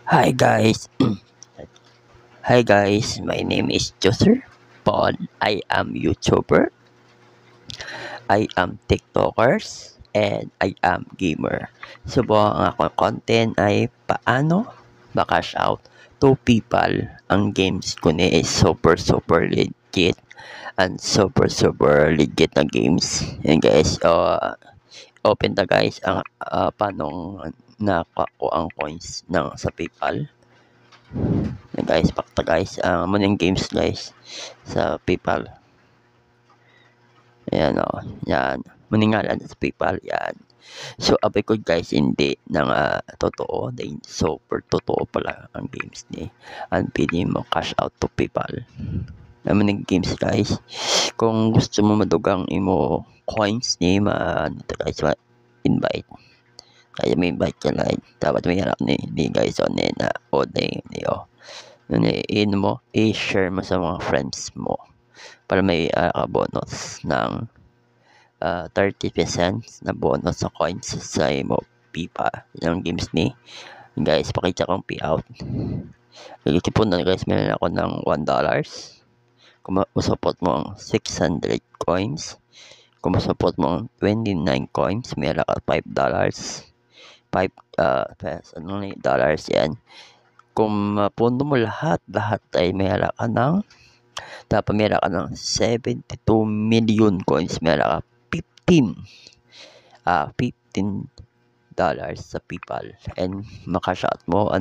Hi guys. Hi guys, my name is Joser Paul. I am YouTuber, I am TikTokers, and I am gamer. Subukan ang akong content ay paano makash out to people. Ang games ko ni is super legit and super legit na games. And guys, open ta guys ang paano nakakuha ang coins ng sa PayPal. Yan guys, pakta guys, maning games guys sa PayPal. Ayan o, yan. Maningalan sa PayPal, yan. So, abay ko guys, hindi nang totoo. Dahil super totoo pala ang games ni. Ang pili mo cash out to PayPal. Maning games guys. Kung gusto mo madugang imo coins ni, guys, invite. Kaya may invite ka lang. Dapat may harap ni guys o na o ni o. Mo, i-share mo sa mga friends mo para may bonus ng 30% na bonus sa coins sa imo pipa ng games ni guys. Pakita kong payout nagtipon na guys, meron ako ng $1 kung support mo ang 600 coins, kung support mo ang 29 coins meron ka $5 dollars yan. Kung mapuno mo lahat ay meron ka ng dapat meron ka ng 72 million coins, meron ka 15 dollars sa PayPal and makashot mo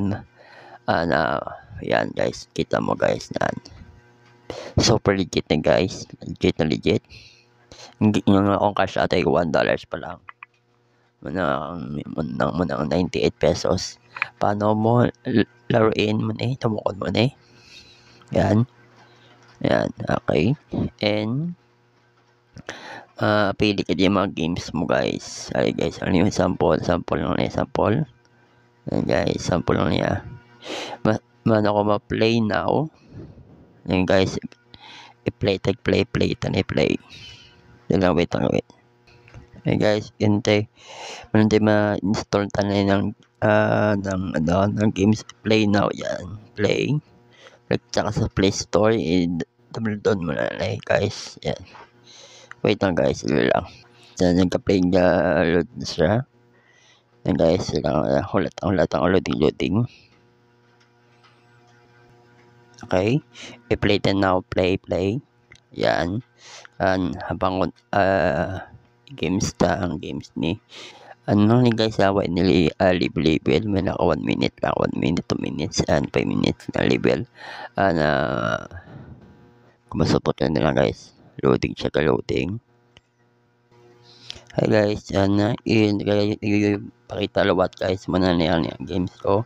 yan guys, kita mo guys na super legit na guys, legit yung akong cash out ay $1 pa lang, munang 98 pesos. Paano mo laruin mo na tumukod mo na yan, okay. And pili ka din mga games mo guys. Ay guys, ano yung sample lang na sample. Ayan guys, sample lang niya. Man ako ma-play now. Ayan guys, i-play. Lang, wait. Ayan guys, hintay. Manintay ma-install tanay ng games. Play now yan. Play. Tsaka sa Play Store, download mo na guys. Yan. Wait lang guys, lang. Nagka-play niya load na siya. Yan guys, hulat ang loading. Okay, i-play din now, play. Yan. Habang games ang games ni ano ni guys, away nili level may naka 1 minute lang, 1 minute, 2 minutes and 5 minutes na level kumasupot na nila guys, loading. Hi guys, pakita lawat guys, mananihan yung games ko.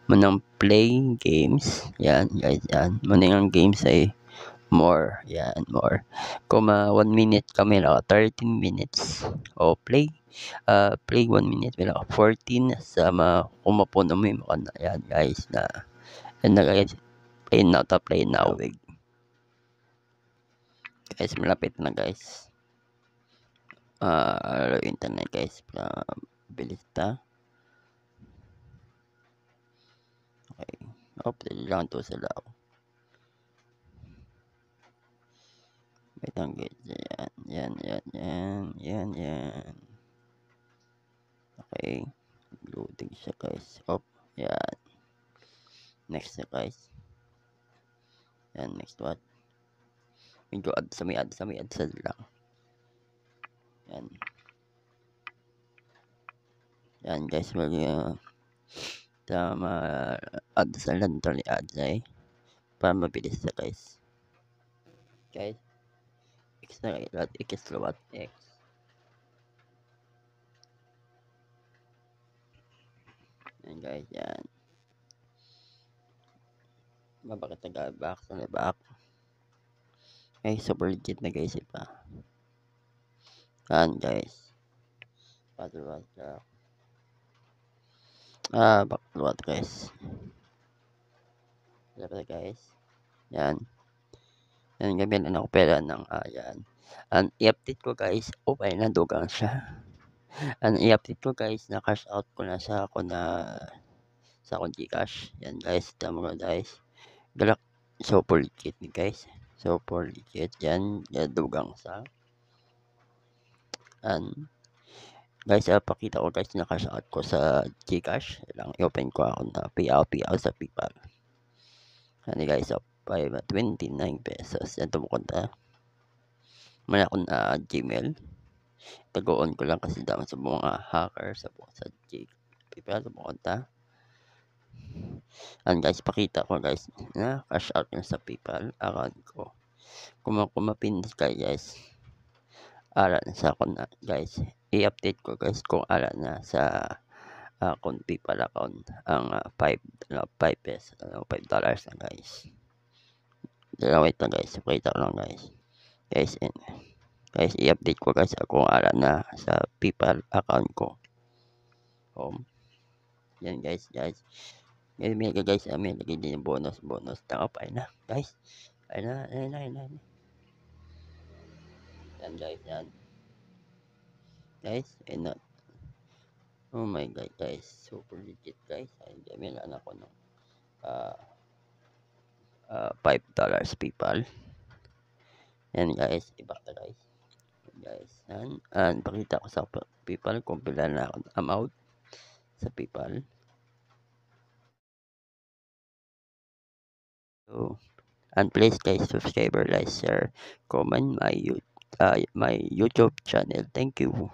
Manang play games, yan guys, yan. Manang games ay more, yan, more. Kung 1 minute kami na 13 minutes o play 1 minute may naka 14 sa kumapuno mo yung na yan guys na yan na guys. Play now guys, malapit na guys. Internet guys, bilis ta. Okay, lang to sa lao. Wait lang guys, yan. Okay, loading siya guys. Yan. Next na guys. Yan, next what? Medyo add sa lang. Yan guys, tama add sa lang ni add para mabilis na guys. X na kayo lahat, X. Yan guys, yan. Mabakit back. Okay, super legit na guys pa. Yan guys. Backward guys. Dapat guys. Yan gabi na ako pera ng yan. I-update ko guys. Okay na dugang siya. I-update ko guys na cash out ko na siya ako na sa akong Gcash. Yan guys, tama ko guys. Galak, super legit ni guys. Super legit yan. Dugang sa. And guys, pakita ko guys na cash out ko sa Gcash. Lang i-open ko ako na payout sa PayPal. Ano guys, 529 pesos. Yan tumukunta. May ako na Gmail. Tago-on ko lang kasi dami sa mga hacker sa PayPal tumukunta. And guys, pakita ko guys na cash out na sa PayPal account ko. Kung mapin guys, ala na sa account na guys. I-update ko guys kung ala na sa akong PayPal account ang 5 pesos, $5 na guys. Wait lang guys, pakita ko lang guys. Guys, i-update ko guys kung ala na sa PayPal account ko. Yan guys. May guys, may lagay din yung bonus. Tangop, ay na guys. Ay na. Yan guys, yan. Guys, ay na. Oh my god guys, super legit guys. Ay, may lang ako ng $5 PayPal. Yan guys, ibakta guys. Yan. And pakita ko sa PayPal kung pila na ako amount sa PayPal. So, and please guys, subscribe, like, share, comment my YouTube channel. Thank you.